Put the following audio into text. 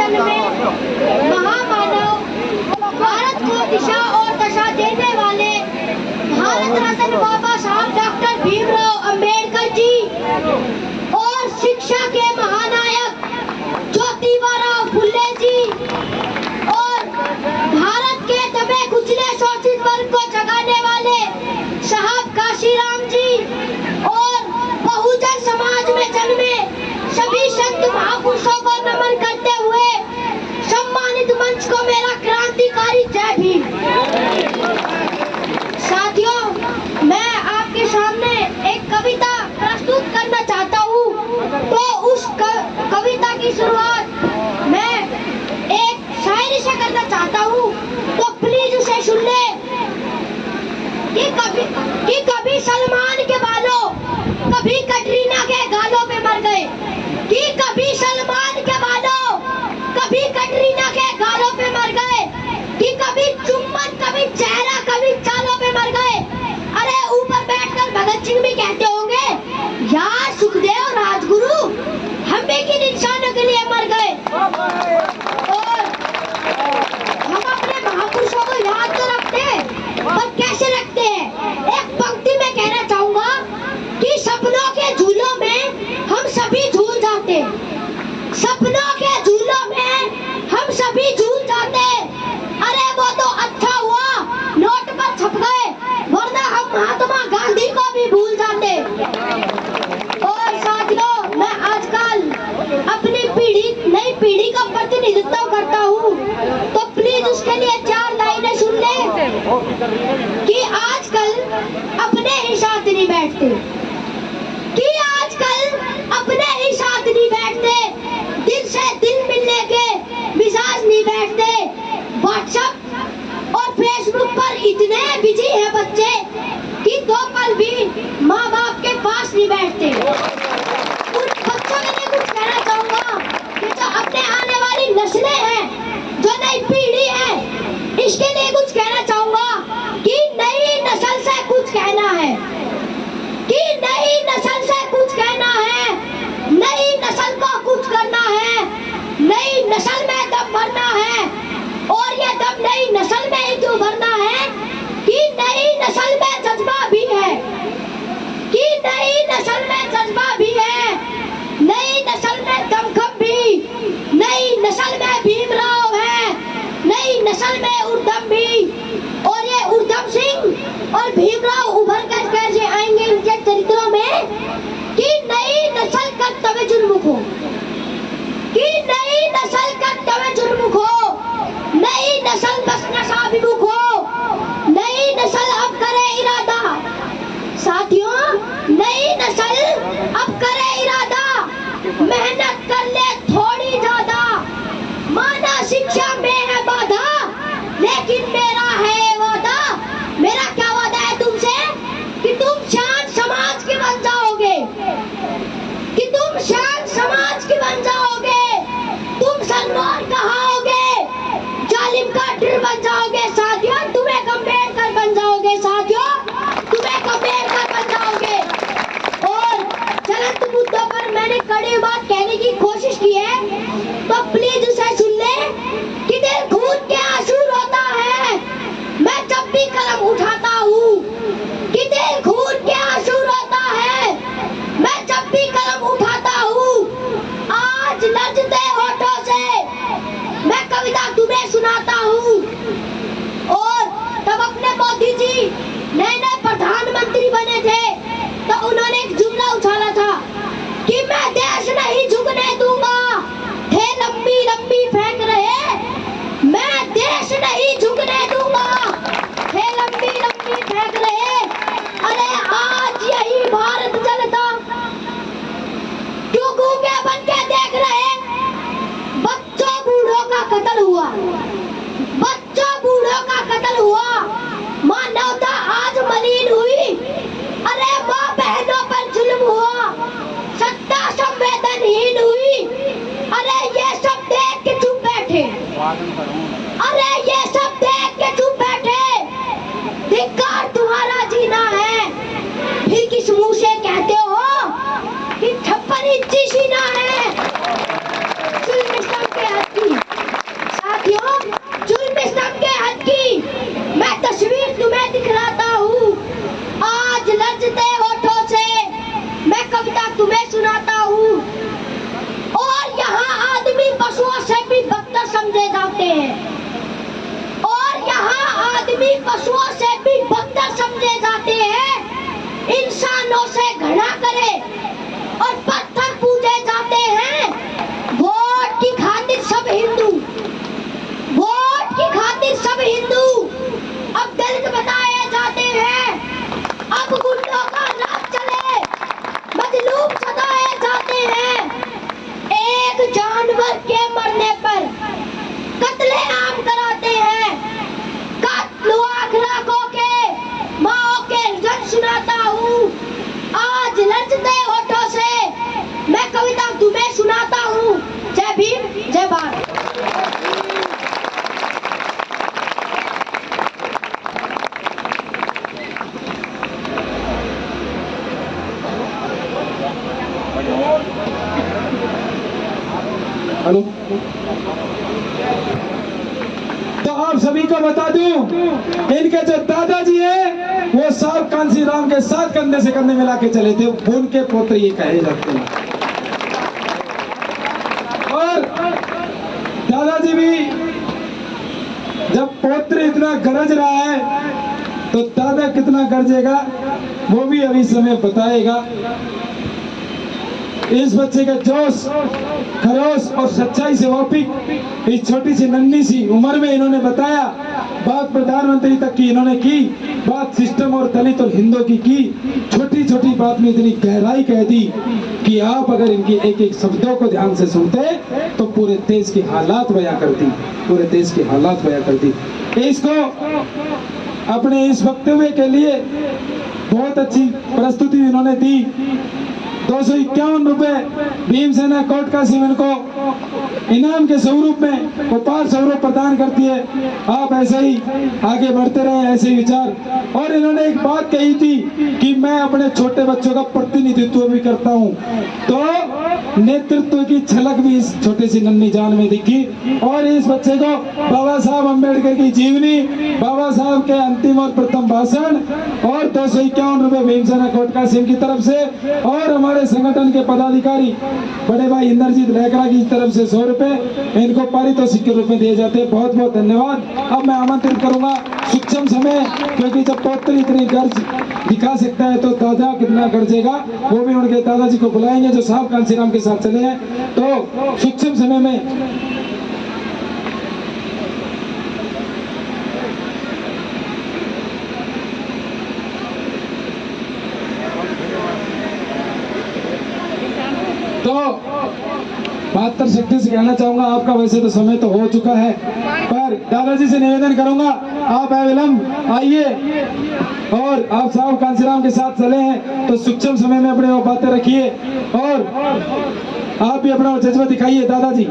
में महामानव, भारत को दिशा और दशा देने वाले भारत रत्न बाबा साहब डॉक्टर भीमराव अंबेडकर जी और शिक्षा के महानायक ज्योतिबा फुले जी और भारत के दबे कुचले शोषित वर्ग को जगाने वाले साहब काशीराम जी और बहुजन समाज में जन्मे सभी संत महापुरुषों को नमन करते हुए सम्मानित मंच को मेरा क्रांतिकारी जय भीम। साथियों, मैं आपके सामने एक कविता प्रस्तुत करना चाहता हूँ। तो उस कविता की शुरुआत मैं एक शायरी से करना चाहता हूँ, तो प्लीज उसे सुन ले। कि कभी सलमान के बालों, कभी कटरीना के गालों पे मर गए। कि कभी सलमान के बालों, कभी कटरीना के गालों पे मर गए। कि कभी चुम्बन, कभी चेहरा, कभी चालों पे मर गए। अरे ऊपर बैठकर भगत सिंह भी कहते होंगे, यार सुखदेव राजगुरु हम भी किन इंसानों के लिए मर गए। और हम अपने महापुरुषों को याद तो रखते हैं, पर कैसे रखते हैं। एक पंक्ति में कहना चाहूंगा कि सपनों के झूलों में हम सभी झूल जाते। सपनों के झूलों में हम सभी झूल जाते। अरे वो तो अच्छा हुआ नोट पर छप गए, वरना हम महात्मा गांधी को भी भूल जाते। और साथियों, मैं आजकल अपनी नई पीढ़ी का प्रतिनिधित्व करता हूँ, तो प्लीज उसके लिए 4 लाइनें सुन ले। कि आजकल अपने ही साथ नहीं बैठते। कि आजकल अपने ही साथ नहीं बैठते। दिल से दिल मिलने के मिजाज नहीं बैठते। व्हाट्सएप और फेसबुक पर इतने बिजी है बच्चे कि 2 पल भी माँ बाप के पास नहीं बैठते। उन बच्चों के लिए कुछ कहना चाहूंगा कि जो अपने आने वाली नस्लें हैं, जो नई पीढ़ी है, इसके लिए कुछ कहना चाहूंगा कि नई नस्ल से कुछ कहना है। कि नई नस्ल से कुछ कहना है, नई नस्ल को कुछ करना है, नई नस्ल में दम भरना है। और ये दम नई नस्ल में ही क्यों भरना है कि नई नस्ल में जज्बा भी है। कि नई नस्ल में जज्बा भी है, नई नस्ल में दमखम भी, नई नस्ल में भीमराव है, नई नस्ल में उधम भी। और ये उधम सिंह और भीमराव उभर कर कैसे आएंगे इनके चरित्रों में कि नई नस्ल कर्तव्य उन्मुख हो। कि नई नस्ल कर्तव्य उन्मुख हो, नई नस्ल बस नशा विमुख हो, नई नस्ल अब करे इरादा। साथियों, नई नस्ल अब करे इरादा, मेहनत कर ले थोड़ी ज्यादा। माना शिक्षा में है बाधा, लेकिन मेरा है वादा। मेरा क्या वादा है तुमसे कि तुम शान समाज के बन जाओगे। कि तुम शान समाज के बन जाओगे। तुम सलमान कहाओगे, जालिम का डर बन जाओगे। साथियों, तुम्हें अम्बेडकर बन जाओगे। साथियों, तुम्हें अम्बेडकर बन जाओगे। और चलंत मुद्दों पर मैंने कड़ी बात कहने की कोशिश की है, तो प्लीज उसे सुन ले। कि दिल खून के आंसू रोता है मैं जब भी कलम उठाता हूँ। कि दिल खून के आंसू रोता है मैं जब भी कलम उठाता हूँ। आज लर्जते होठों से मैं कविता तुम्हें सुनाता हूँ। और तब अपने मोदी जी नए नए प्रधानमंत्री बने थे, तो उन्होंने एक जुमला उछाला था कि मैं देश नहीं झुकने दूंगा। थे लंबी लंबी फेंक रहे, मैं देश नहीं झुकने दूंगा। थे लंबी लंबी फेंक रहे। अरे आज यही भारत जनता क्यों गूंगे बन के देख रहे। बच्चों बूढ़ों का कत्ल हुआ, बच्चों बूढ़ों का कत्ल हुआ। मानवता आज मलिन हुई। अरे माँ बहनों पर जुल्म हुआ, सत्ता संवेदनहीन हुई। अरे ये सब देख के चुप बैठे। अरे ये सब देख के चुप बैठे। धिक्कार तुम्हारा जीना है, फिर किस मुंह से कहते हो कि 56 इंची सीना है। के हद की हैं और यहाँ आदमी पशुओं से भी बदतर समझे जाते हैं, इंसानों से घृणा करे और पत्थर पूजे जाते हैं। वोट की खातिर सब हिंदू, वोट की खातिर सब हिंदू अब दलित बताए जाते हैं। अब गुंडों का राज चले, मजलूम सताए जाते हैं। एक जानवर के मरने पर कत्ले आम कराते हैं। कत्ल आखलाकों के माओ के जन सुनाता हूँ। आज लचते होठों से मैं कविता तुम्हें सुनाता हूँ। जय भीम, जय भारत। हेलो, तो आप सभी को बता दूं, इनके जो दादाजी हैं वो साहब कांसी राम के साथ कंधे से कंधे मिला के चले थे, उनके पोते ये कहे जाते हैं। और दादाजी भी जब पोत्र इतना गरज रहा है तो दादा कितना गरजेगा वो भी अभी समय बताएगा। इस बच्चे का जोश, खरोश और सच्चाई से वाकिफ इस छोटी सी नन्ही सी उम्र में इन्होंने बताया। बात प्रधानमंत्री तक की इन्होंने की, बात सिस्टम और दलित और हिंदू की छोटी छोटी बात में इतनी गहराई कह दी कि आप अगर इनकी एक एक शब्दों को ध्यान से सुनते तो पूरे देश के हालात बयां करती, पूरे देश के हालात बयां करती। इसको अपने इस वक्तव्य के लिए बहुत अच्छी प्रस्तुति इन्होंने दी। 251 रुपए भीमसेना कोट का सिमन को इनाम के स्वरूप में उपहार स्वरूप प्रदान करती है। आप ऐसे ही आगे बढ़ते रहे, ऐसे ही विचार। और इन्होंने एक बात कही थी कि मैं अपने छोटे बच्चों का प्रतिनिधित्व भी करता हूं, तो नेतृत्व की झलक भी इस छोटे सी नन्ही जान में दिखी। और इस बच्चे को बाबा साहब अम्बेडकर की जीवनी, बाबा साहब के अंतिम और प्रथम भाषण और 251 रुपए भीमसेना कोट का सिम की तरफ से और हमारे संगठन के पदाधिकारी बड़े भाई इंद्रजीत लेकरा की तरफ से 100 रुपए इनको पारितोषिक के रूप में दिए जाते हैं। बहुत बहुत धन्यवाद। अब मैं आमंत्रित करूंगा सूक्ष्म समय, क्योंकि जब पौत्र इतनी गर्ज दिखा सकता है तो दादा कितना गरजेगा, वो भी उनके दादाजी को बुलाएंगे जो साहब कांसीराम के साथ चले हैं। तो सूक्ष्म समय में तो 72 शक्ति से कहना चाहूंगा, आपका वैसे तो समय तो हो चुका है, पर दादाजी से निवेदन करूंगा आप अविलंब आइए और आप साहब कांसीराम के साथ चले हैं तो सूक्ष्म समय में अपने वो बातें रखिए और आप भी अपना जज्बा दिखाइए। दादाजी